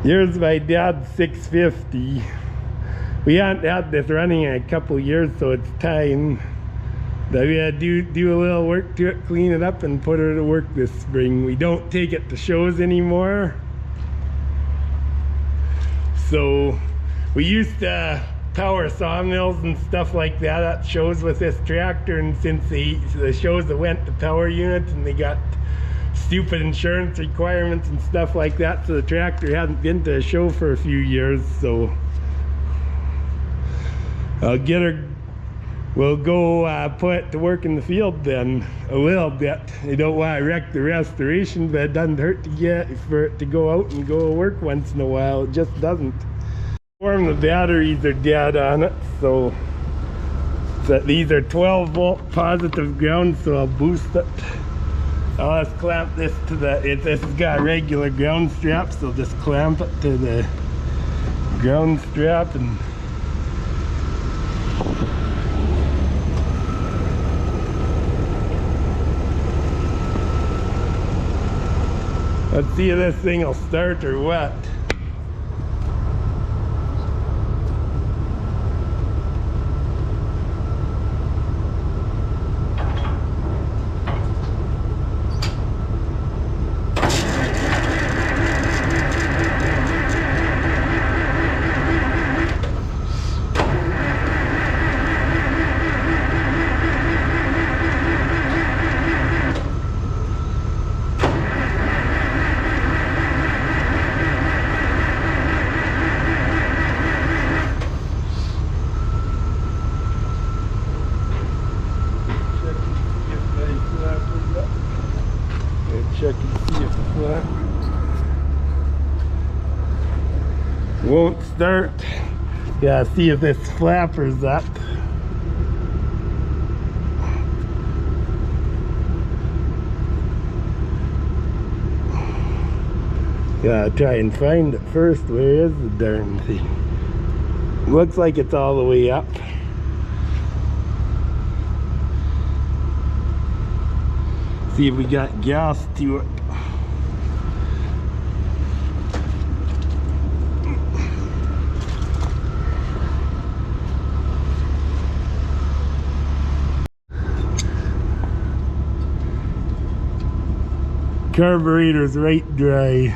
Here's my dad's 650. We haven't had this running in a couple years, so it's time that we had to do a little work to it, clean it up, and put her to work this spring. We don't take it to shows anymore. So we used to power sawmills and stuff like that at shows with this tractor, and since the shows that went to power units and they got stupid insurance requirements and stuff like that, so the tractor hasn't been to a show for a few years. So I'll get her, we'll go put it to work in the field then a little bit. I don't want to wreck the restoration, but it doesn't hurt to get for it to go out and go work once in a while. It just doesn't. The batteries are dead on it, so these are 12 volt positive ground, so I'll boost it. I'll just clamp this to this has got a regular ground strap, so just clamp it to the ground strap and let's see if this thing will start or what. Check and see if the flap won't start. Yeah, see if this flapper's up. Yeah, try and find it first. Where is the darn thing? Looks like it's all the way up. See if we got gas to it. Carburetor's right dry.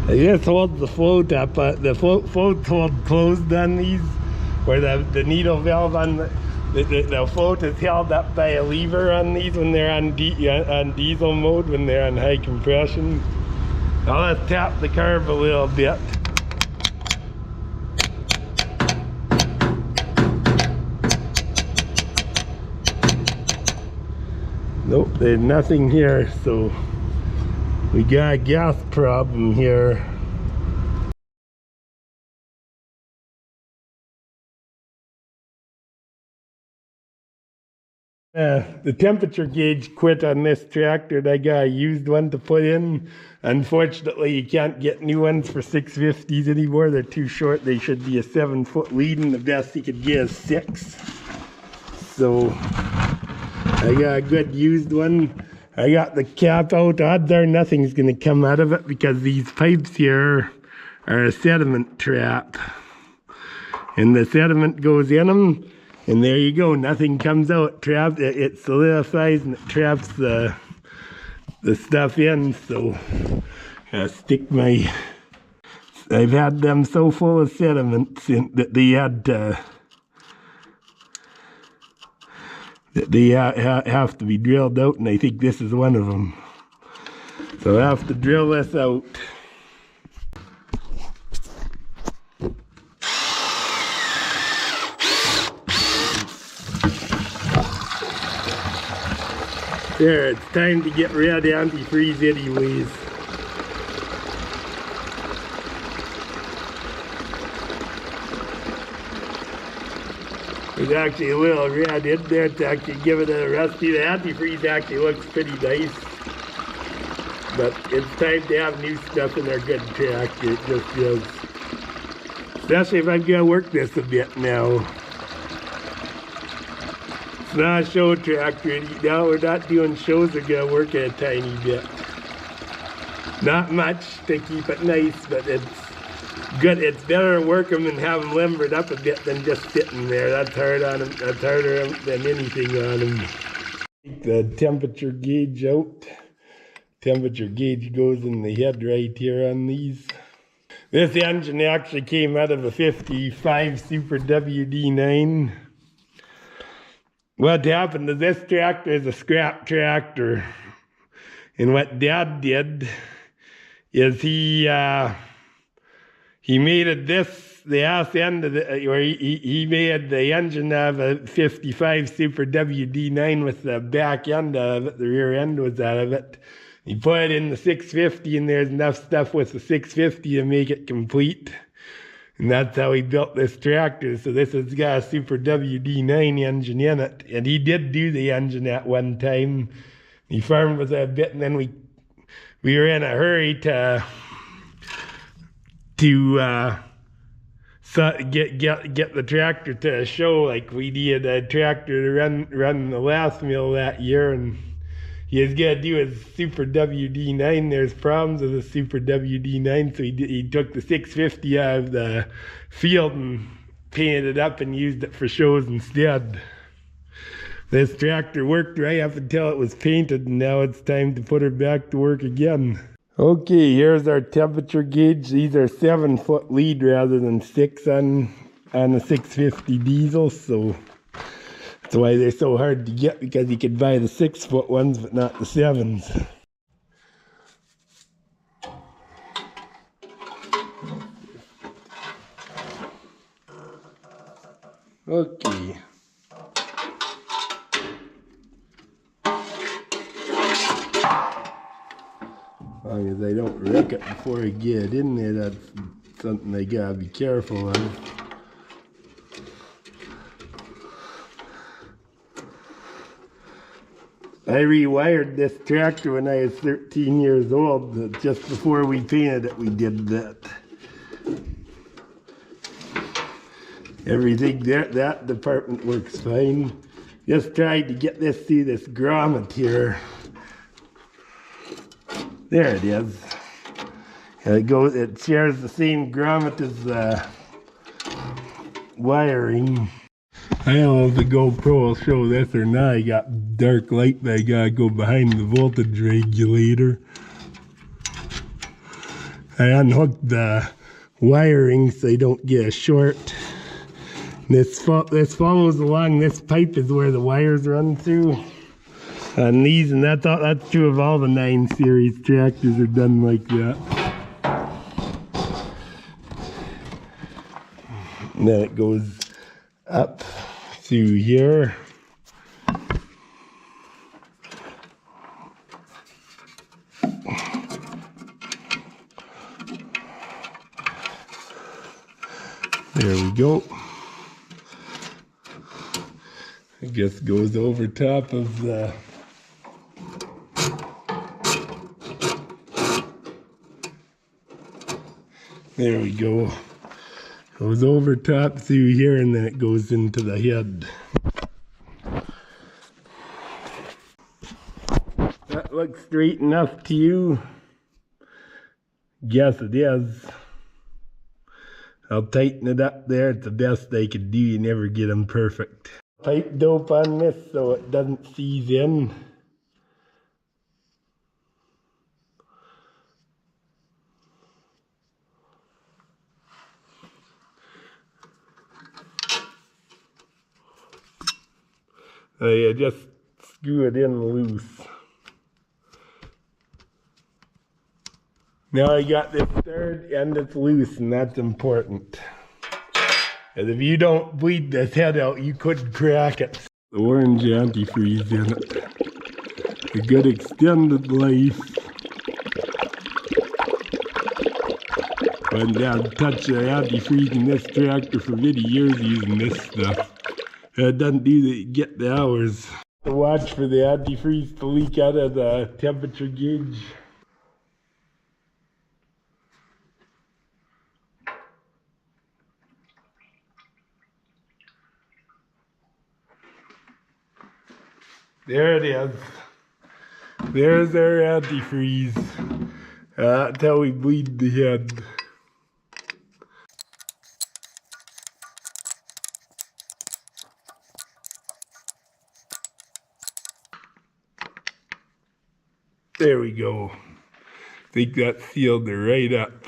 I guess holds the float up, but the float hold closed on these, where the needle valve on the float is held up by a lever on these when they're on diesel mode, when they're on high compression. I'll just tap the carb a little bit. Nope, there's nothing here, so we got a gas problem here. The temperature gauge quit on this tractor, and I got a used one to put in. Unfortunately, you can't get new ones for 650s anymore. They're too short. They should be a 7-foot lead, and the best you could get is 6. So I got a good used one. I got the cap out. Odds are nothing's going to come out of it because these pipes here are a sediment trap. And the sediment goes in them. And there you go, nothing comes out. It solidifies and it traps the stuff in. So I stick my, I've had them so full of sediment that they had to, have to be drilled out, and I think this is one of them. So I have to drill this out. There, it's time to get rid of antifreeze anyways. There's actually a little red in there to actually give it a rusty. The antifreeze actually looks pretty nice. But it's time to have new stuff in our good tractor. It just is. Especially if I'm going to work this a bit now. It's not a show tractor. Now we're not doing shows, we're going to work it a tiny bit. Not much to keep it nice, but it's good. It's better to work them and have them limbered up a bit than just sitting there. That's hard on them. That's harder than anything on them. Take the temperature gauge out. Temperature gauge goes in the head right here on these. This engine actually came out of a 55 Super WD9. What happened to this tractor is a scrap tractor. And what Dad did is he made it the ass end of the, or he made the engine of a 55 Super WD9 with the back end of it, the rear end was out of it. He put it in the 650 and there's enough stuff with the 650 to make it complete. And that's how he built this tractor. So this has got a Super WD9 engine in it. And he did do the engine at one time. He farmed with it a bit, and then we were in a hurry to get the tractor to a show. Like, we needed a tractor to run the last mill that year, and he was gonna do his Super WD9. There's problems with the Super WD9, so he took the 650 out of the field and painted it up and used it for shows instead. This tractor worked right up until it was painted, and now it's time to put her back to work again. Okay, here's our temperature gauge. These are 7-foot lead rather than 6 on the 650 diesel, so that's why they're so hard to get, because you could buy the 6-foot ones but not the 7s. Okay. As long as I don't wreck it before I get in there, that's something I gotta be careful of. I rewired this tractor when I was 13 years old. Just before we painted it, we did that. Everything there, that department works fine. Just tried to get this through this grommet here. There it is. It shares the same grommet as the wiring. I don't know if the GoPro will show this or not. I got dark light, but I gotta go behind the voltage regulator. I unhooked the wiring so I don't get a short. This follows along. This pipe is where the wires run through. On these, and that's true of all the 9 series tractors are done like that. And then it goes up through here. There we go. It just goes over top of the there we go. Goes over top through here, and then it goes into the head. That looks straight enough to you? Yes, it is. I'll tighten it up there. It's the best I could do. You never get them perfect. Pipe dope on this so it doesn't seize in. I just screw it in loose. Now I got this third end that's loose, and that's important. And if you don't bleed this head out, you could crack it. The orange antifreeze in it. A good extended life. And I've touched the antifreeze in this tractor for many years using this stuff. It doesn't get the hours. To watch for the antifreeze to leak out of the temperature gauge. There it is. There's our antifreeze. That's how we bleed the head. There we go. I think that sealed her right up.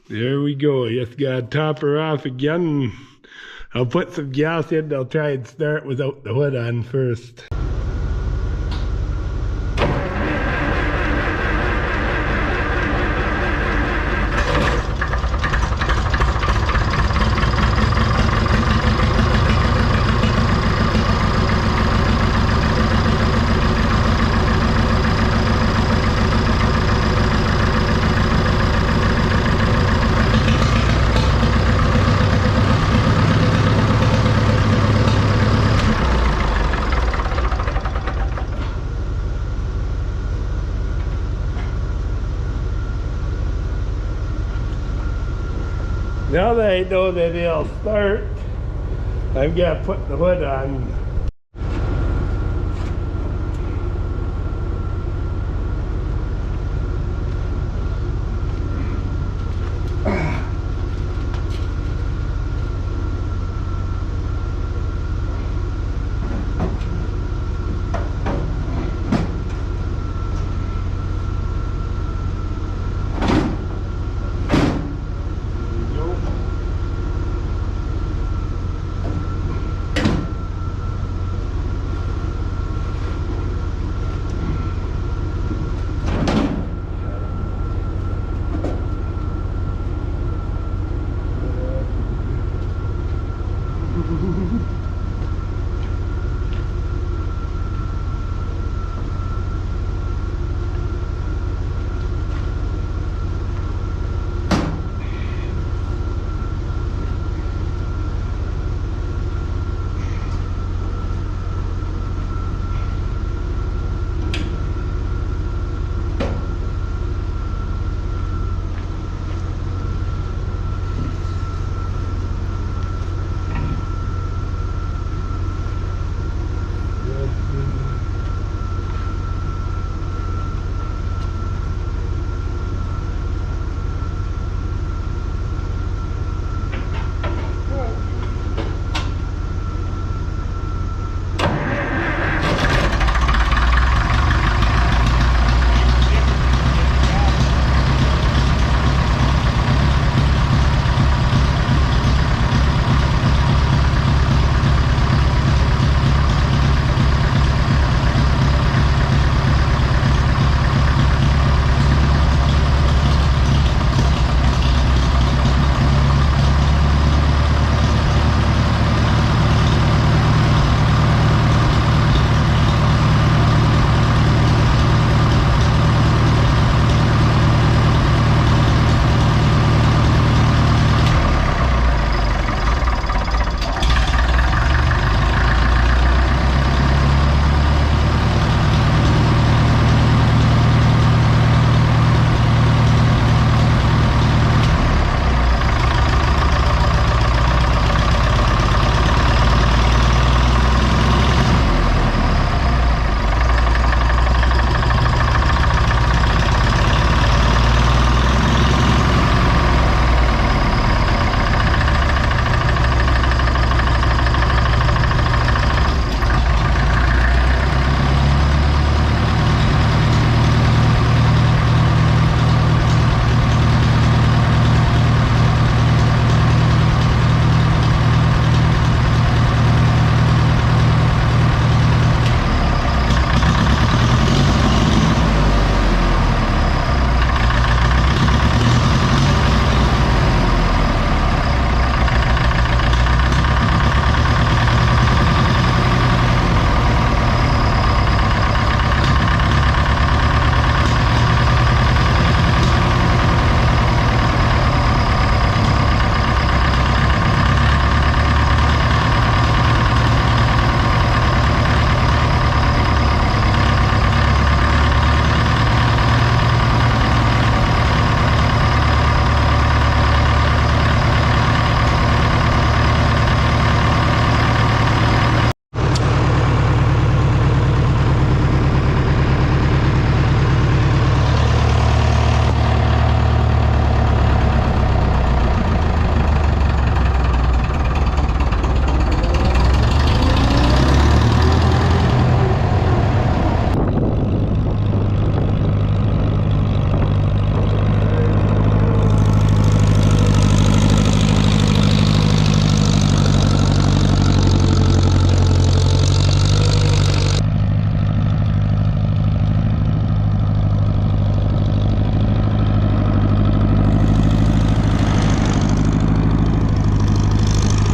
There we go. I just gotta top her off again. I'll put some gas in. I'll try and start without the hood on first. Now that I know that it'll start, I've got to put the hood on.